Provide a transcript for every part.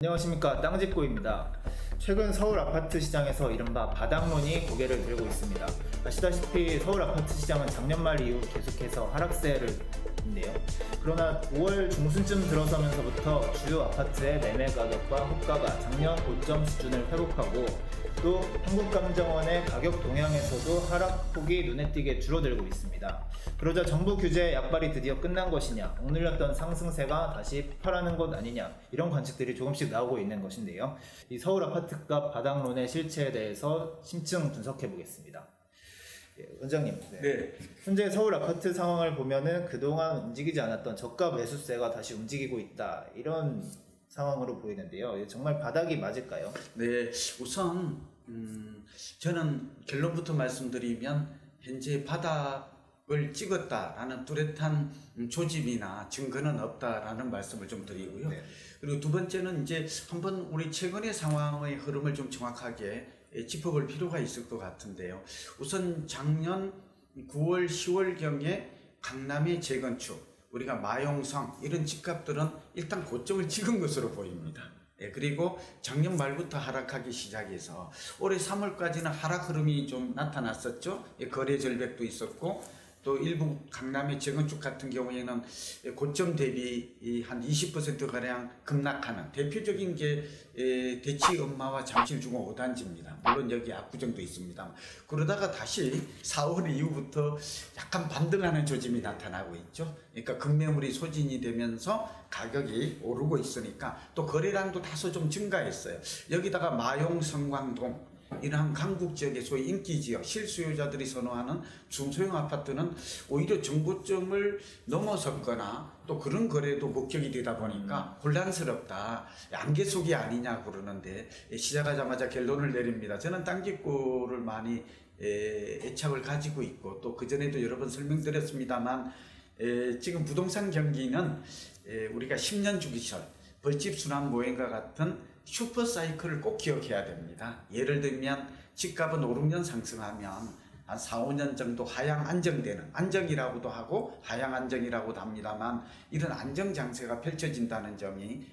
안녕하십니까, 땅짓고입니다. 최근 서울 아파트 시장에서 이른바 바닥론이 고개를 들고 있습니다. 아시다시피 서울 아파트 시장은 작년 말 이후 계속해서 하락세를 인데요. 그러나 5월 중순쯤 들어서면서부터 주요 아파트의 매매 가격과 호가가 작년 고점 수준을 회복하고 또 한국감정원의 가격 동향에서도 하락폭이 눈에 띄게 줄어들고 있습니다. 그러자 정부 규제 약발이 드디어 끝난 것이냐, 억눌렸던 상승세가 다시 폭발하는 것 아니냐, 이런 관측들이 조금씩 나오고 있는 것인데요. 이 서울 아파트값 바닥론의 실체에 대해서 심층 분석해 보겠습니다. 원장님, 네. 현재 서울 아파트 상황을 보면은 그동안 움직이지 않았던 저가 매수세가 다시 움직이고 있다, 이런 상황으로 보이는데요. 정말 바닥이 맞을까요? 네, 우선 저는 결론부터 말씀드리면 현재 바닥을 찍었다라는 뚜렷한 조짐이나 증거는 없다라는 말씀을 좀 드리고요. 네. 그리고 두 번째는 이제 한번 우리 최근의 상황의 흐름을 좀 정확하게 짚어볼 필요가 있을 것 같은데요. 우선 작년 9월, 10월경에 강남의 재건축, 우리가 마용성 이런 집값들은 일단 고점을 찍은 것으로 보입니다. 그리고 작년 말부터 하락하기 시작해서 올해 3월까지는 하락 흐름이 좀 나타났었죠. 거래 절벽도 있었고 또 일부 강남의 재건축 같은 경우에는 고점 대비 한 20%가량 급락하는 대표적인 게 대치엄마와 잠실중앙 5단지입니다. 물론 여기 압구정도 있습니다. 그러다가 다시 4월 이후부터 약간 반등하는 조짐이 나타나고 있죠. 그러니까 급매물이 소진이 되면서 가격이 오르고 있으니까 또 거래량도 다소 좀 증가했어요. 여기다가 마용 성광동 이러한 강북 지역의 소위 인기지역, 실수요자들이 선호하는 중소형 아파트는 오히려 정고점을 넘어섰거나 또 그런 거래도 목격이 되다 보니까 혼란스럽다, 안개속이 아니냐 그러는데 시작하자마자 결론을 내립니다. 저는 땅짓고를 많이 애착을 가지고 있고 또 그전에도 여러 번 설명드렸습니다만 지금 부동산 경기는 우리가 10년 주기설, 벌집 순환 모형과 같은 슈퍼사이클을 꼭 기억해야 됩니다. 예를 들면 집값은 5, 6년 상승하면 한 4, 5년 정도 하향 안정되는, 안정이라고도 하고 하향 안정이라고도 합니다만 이런 안정 장세가 펼쳐진다는 점이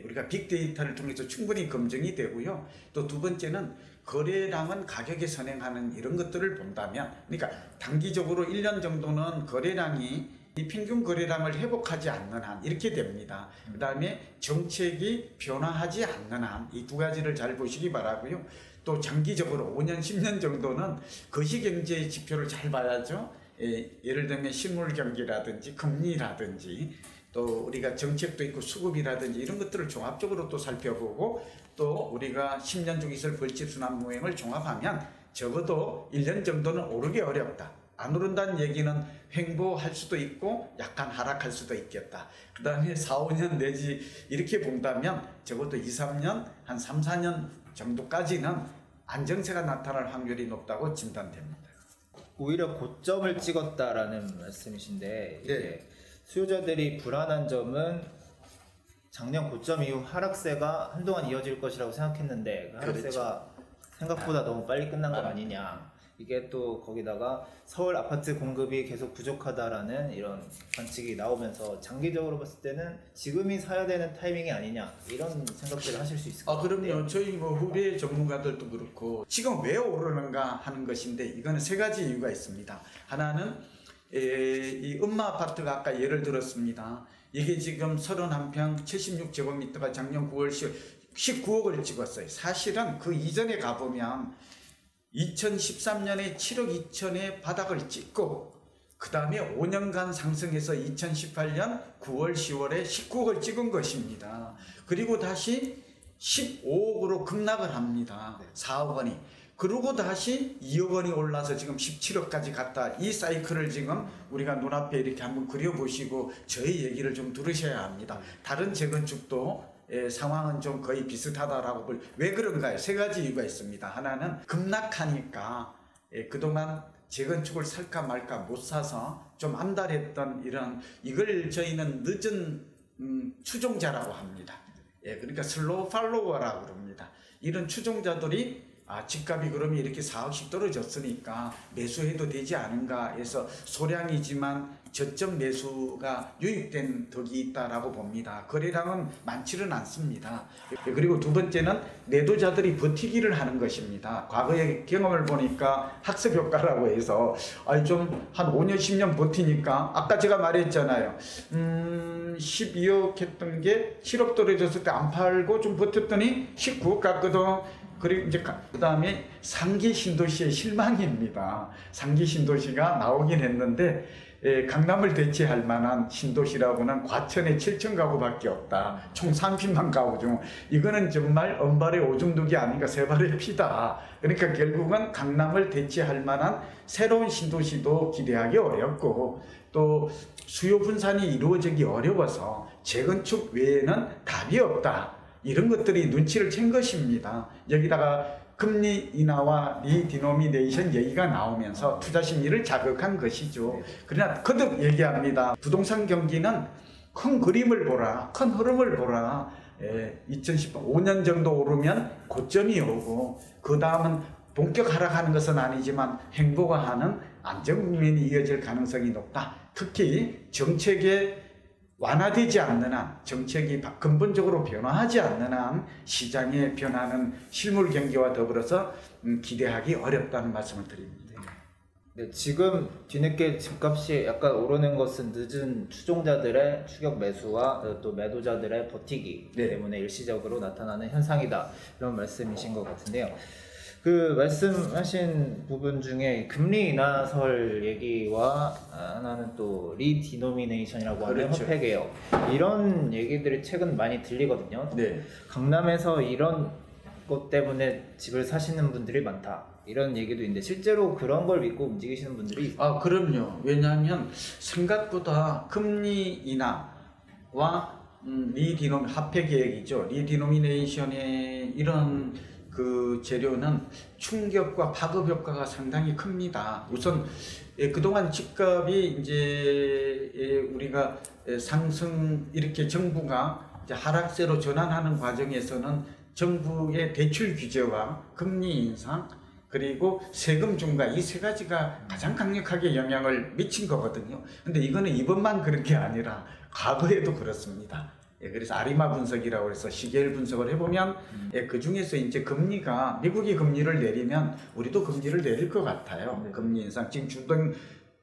우리가 빅데이터를 통해서 충분히 검증이 되고요. 또 두 번째는 거래량은 가격에 선행하는 이런 것들을 본다면, 그러니까 단기적으로 1년 정도는 거래량이 이 평균 거래량을 회복하지 않는 한 이렇게 됩니다. 그 다음에 정책이 변화하지 않는 한 이 두 가지를 잘 보시기 바라고요. 또 장기적으로 5년, 10년 정도는 거시경제 지표를 잘 봐야죠. 예를 들면 실물 경기라든지 금리라든지 또 우리가 정책도 있고 수급이라든지 이런 것들을 종합적으로 또 살펴보고 또 우리가 10년 주기설 벌집 순환 모형을 종합하면 적어도 1년 정도는 오르기 어렵다. 안 오른다는 얘기는 횡보할 수도 있고 약간 하락할 수도 있겠다. 그 다음에 4, 5년 내지 이렇게 본다면 적어도 2, 3년, 한 3, 4년 정도까지는 안정세가 나타날 확률이 높다고 진단됩니다. 오히려 고점을 찍었다라는 말씀이신데, 네. 수요자들이 불안한 점은 작년 고점 이후 하락세가 한동안 이어질 것이라고 생각했는데 그 하락세가 그렇죠. 생각보다 너무 빨리 끝난 거 아니냐, 이게 또 거기다가 서울 아파트 공급이 계속 부족하다라는 이런 관측이 나오면서 장기적으로 봤을 때는 지금이 사야 되는 타이밍이 아니냐, 이런 생각들을 하실 수 있을 것 같아요. 그럼요. 저희 후배 전문가들도 그렇고 지금 왜 오르는가 하는 것인데 이거는 세 가지 이유가 있습니다. 하나는 이 음마 아파트가 아까 예를 들었습니다. 이게 지금 31평 76제곱미터가 작년 9월 19억을 찍었어요. 사실은 그 이전에 가보면 2013년에 7억 2천의 바닥을 찍고 그 다음에 5년간 상승해서 2018년 9월 10월에 19억을 찍은 것입니다. 그리고 다시 15억으로 급락을 합니다. 4억 원이. 그리고 다시 2억 원이 올라서 지금 17억까지 갔다. 이 사이클을 지금 우리가 눈앞에 이렇게 한번 그려보시고 저희 얘기를 좀 들으셔야 합니다. 다른 재건축도 상황은 좀 거의 비슷하다라고 왜 그런가요? 세 가지 이유가 있습니다. 하나는 급락하니까 그동안 재건축을 살까 말까 못 사서 좀 안달했던 이걸 저희는 늦은 추종자라고 합니다. 그러니까 슬로우 팔로워라고 그럽니다. 이런 추종자들이 집값이 그러면 이렇게 4억씩 떨어졌으니까 매수해도 되지 않은가 해서 소량이지만 저점 매수가 유입된 덕이 있다라고 봅니다. 거래량은 많지는 않습니다. 그리고 두 번째는 매도자들이 버티기를 하는 것입니다. 과거의 경험을 보니까 학습 효과라고 해서 좀 한 5년 10년 버티니까 아까 제가 말했잖아요. 12억 했던 게 7억 떨어졌을 때 안 팔고 좀 버텼더니 19억 갔거든. 그리고 이제 그 다음에 상기 신도시의 실망입니다. 상기 신도시가 나오긴 했는데 강남을 대체할 만한 신도시라고는 과천에 7천 가구밖에 없다. 총 30만 가구 중 이거는 정말 언발의 오줌누기 아닌가 세 발의 피다. 그러니까 결국은 강남을 대체할 만한 새로운 신도시도 기대하기 어렵고 또 수요 분산이 이루어지기 어려워서 재건축 외에는 답이 없다. 이런 것들이 눈치를 챈 것입니다. 여기다가 금리 인하와 리디노미네이션 얘기가 나오면서 투자 심리를 자극한 것이죠. 그러나 거듭 얘기합니다. 부동산 경기는 큰 그림을 보라, 큰 흐름을 보라. 2015년 정도 오르면 고점이 오고 그 다음은 본격 하락하는 것은 아니지만 행보가하는 안정 국면이 이어질 가능성이 높다. 특히 정책에 완화되지 않는 한, 정책이 근본적으로 변화하지 않는 한 시장의 변화는 실물 경기와 더불어서 기대하기 어렵다는 말씀을 드립니다. 네, 지금 뒤늦게 집값이 약간 오르는 것은 늦은 추종자들의 추격 매수와 또 매도자들의 버티기 때문에 일시적으로 나타나는 현상이다. 이런 말씀이신 것 같은데요. 그 말씀하신 부분 중에 금리 인하설 얘기와 하나는 또 리디노미네이션이라고 하는 화폐 개혁, 이런 얘기들이 최근 많이 들리거든요. 네. 강남에서 이런 것 때문에 집을 사시는 분들이 많다, 이런 얘기도 있는데 실제로 그런 걸 믿고 움직이시는 분들이 있어요? 그럼요. 왜냐하면 생각보다 금리 인하와 화폐 개혁이죠. 리디노미네이션의 이런 그 재료는 충격과 파급 효과가 상당히 큽니다. 우선 그동안 집값이 이제 우리가 상승 이렇게 정부가 이제 하락세로 전환하는 과정에서는 정부의 대출 규제와 금리 인상 그리고 세금 중과 이 세 가지가 가장 강력하게 영향을 미친 거거든요. 근데 이거는 이번만 그런 게 아니라 과거에도 그렇습니다. 그래서 아리마 분석이라고 해서 시계열 분석을 해보면 그 중에서 이제 금리가 미국이 금리를 내리면 우리도 금리를 내릴 것 같아요. 금리 인상 지금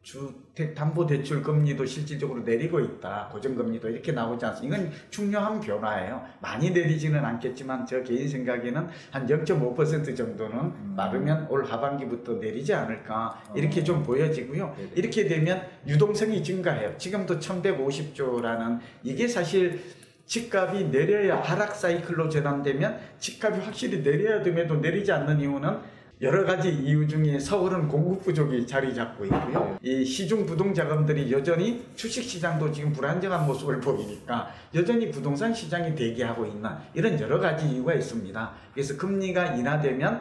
주택담보대출 금리도 실질적으로 내리고 있다. 고정금리도 이렇게 나오지 않습니다. 이건 중요한 변화예요. 많이 내리지는 않겠지만 저 개인 생각에는 한 0.5% 정도는 빠르면 올 하반기부터 내리지 않을까 이렇게 좀 보여지고요. 이렇게 되면 유동성이 증가해요. 지금도 1150조라는 이게 사실 집값이 내려야 하락 사이클로 전환되면 집값이 확실히 내려야 됨에도 내리지 않는 이유는 여러 가지 이유 중에 서울은 공급 부족이 자리 잡고 있고요. 이 시중 부동 자금들이 여전히 주식 시장도 지금 불안정한 모습을 보이니까 여전히 부동산 시장이 대기하고 있는 이런 여러 가지 이유가 있습니다. 그래서 금리가 인하되면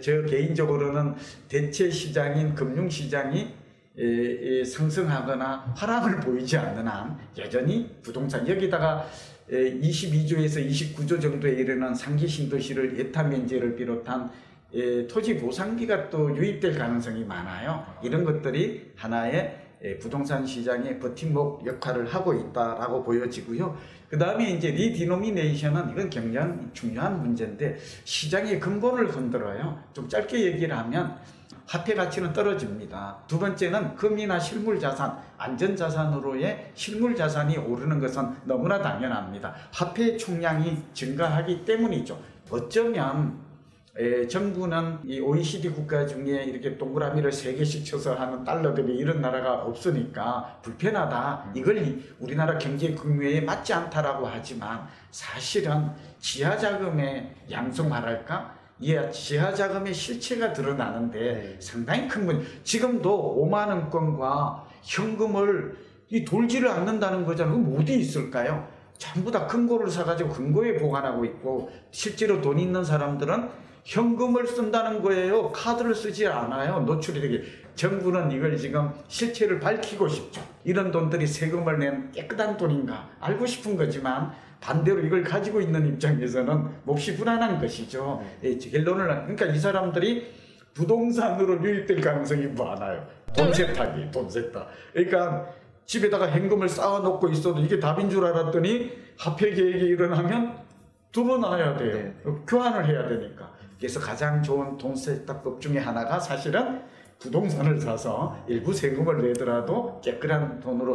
저 개인적으로는 대체 시장인 금융 시장이 상승하거나 하락을 보이지 않는 한 여전히 부동산 여기다가 22조에서 29조 정도에 이르는 상기 신도시를 예타 면제를 비롯한 토지 보상비가 또 유입될 가능성이 많아요. 이런 것들이 하나의 부동산 시장의 버팀목 역할을 하고 있다라고 보여지고요. 그 다음에 이제 리디노미네이션은 이건 굉장히 중요한 문제인데 시장의 근본을 흔들어요. 좀 짧게 얘기를 하면 화폐 가치는 떨어집니다. 두 번째는 금이나 실물자산, 안전자산으로의 실물자산이 오르는 것은 너무나 당연합니다. 화폐 총량이 증가하기 때문이죠. 어쩌면 정부는 이 OECD 국가 중에 이렇게 동그라미를 3개씩 쳐서 하는 달러 대비 이런 나라가 없으니까 불편하다. 이걸 우리나라 경제 규모에 맞지 않다라고 하지만 사실은 지하자금의 양성말할까? 지하자금의 실체가 드러나는데 상당히 큰 문제. 지금도 5만 원권과 현금을 돌지를 않는다는 거잖아요. 그럼 어디 있을까요? 전부 다 금고를 사가지고 금고에 보관하고 있고 실제로 돈 있는 사람들은 현금을 쓴다는 거예요. 카드를 쓰지 않아요. 노출이 되게. 정부는 이걸 지금 실체를 밝히고 싶죠. 이런 돈들이 세금을 낸 깨끗한 돈인가 알고 싶은 거지만 반대로 이걸 가지고 있는 입장에서는 몹시 불안한 것이죠. 결론을 그러니까 이 사람들이 부동산으로 유입될 가능성이 많아요. 돈 세탁이, 돈 세탁. 그러니까 집에다가 현금을 쌓아놓고 있어도 이게 답인 줄 알았더니 화폐 계획이 일어나면 들어놔야 돼요. 네. 교환을 해야 되니까. 그래서 가장 좋은 돈 세탁법 중에 하나가 사실은 부동산을 사서 일부 세금을 내더라도 깨끗한 돈으로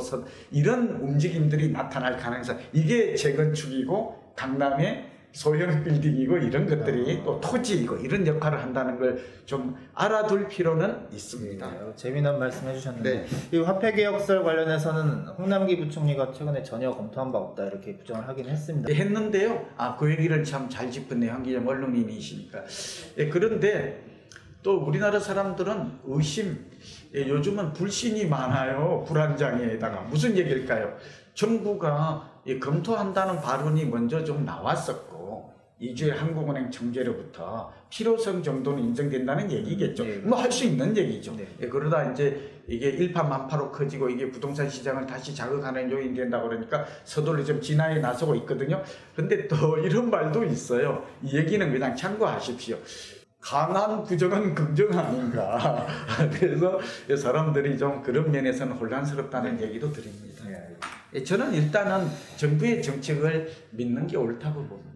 이런 움직임들이 나타날 가능성. 이게 재건축이고 강남의 소형 빌딩이고 이런 것들이 또 토지이고 이런 역할을 한다는 걸 좀 알아둘 필요는 있습니다. 네, 재미난 말씀 해주셨는데 네. 이 화폐개혁설 관련해서는 홍남기 부총리가 최근에 전혀 검토한 바 없다 이렇게 부정을 하긴 했습니다. 했는데요. 그 얘기를 참 잘 짚었네요. 한기정 언론인이시니까. 그런데 또 우리나라 사람들은 의심, 요즘은 불신이 많아요. 불안장애에다가. 무슨 얘기일까요? 정부가 검토한다는 발언이 먼저 좀 나왔었고 이주의 한국은행 정제로부터 필요성 정도는 인정된다는 얘기겠죠. 네. 뭐 할 수 있는 얘기죠. 네. 그러다 이제 이게 일파만파로 커지고 이게 부동산 시장을 다시 자극하는 요인이 된다고 그러니까 서둘러 좀 진화에 나서고 있거든요. 근데 또 이런 말도 있어요. 이 얘기는 그냥 참고하십시오. 강한 부정은 긍정 아닌가. 그래서 사람들이 좀 그런 면에서는 혼란스럽다는 얘기도 드립니다. 저는 일단은 정부의 정책을 믿는 게 옳다고 봅니다.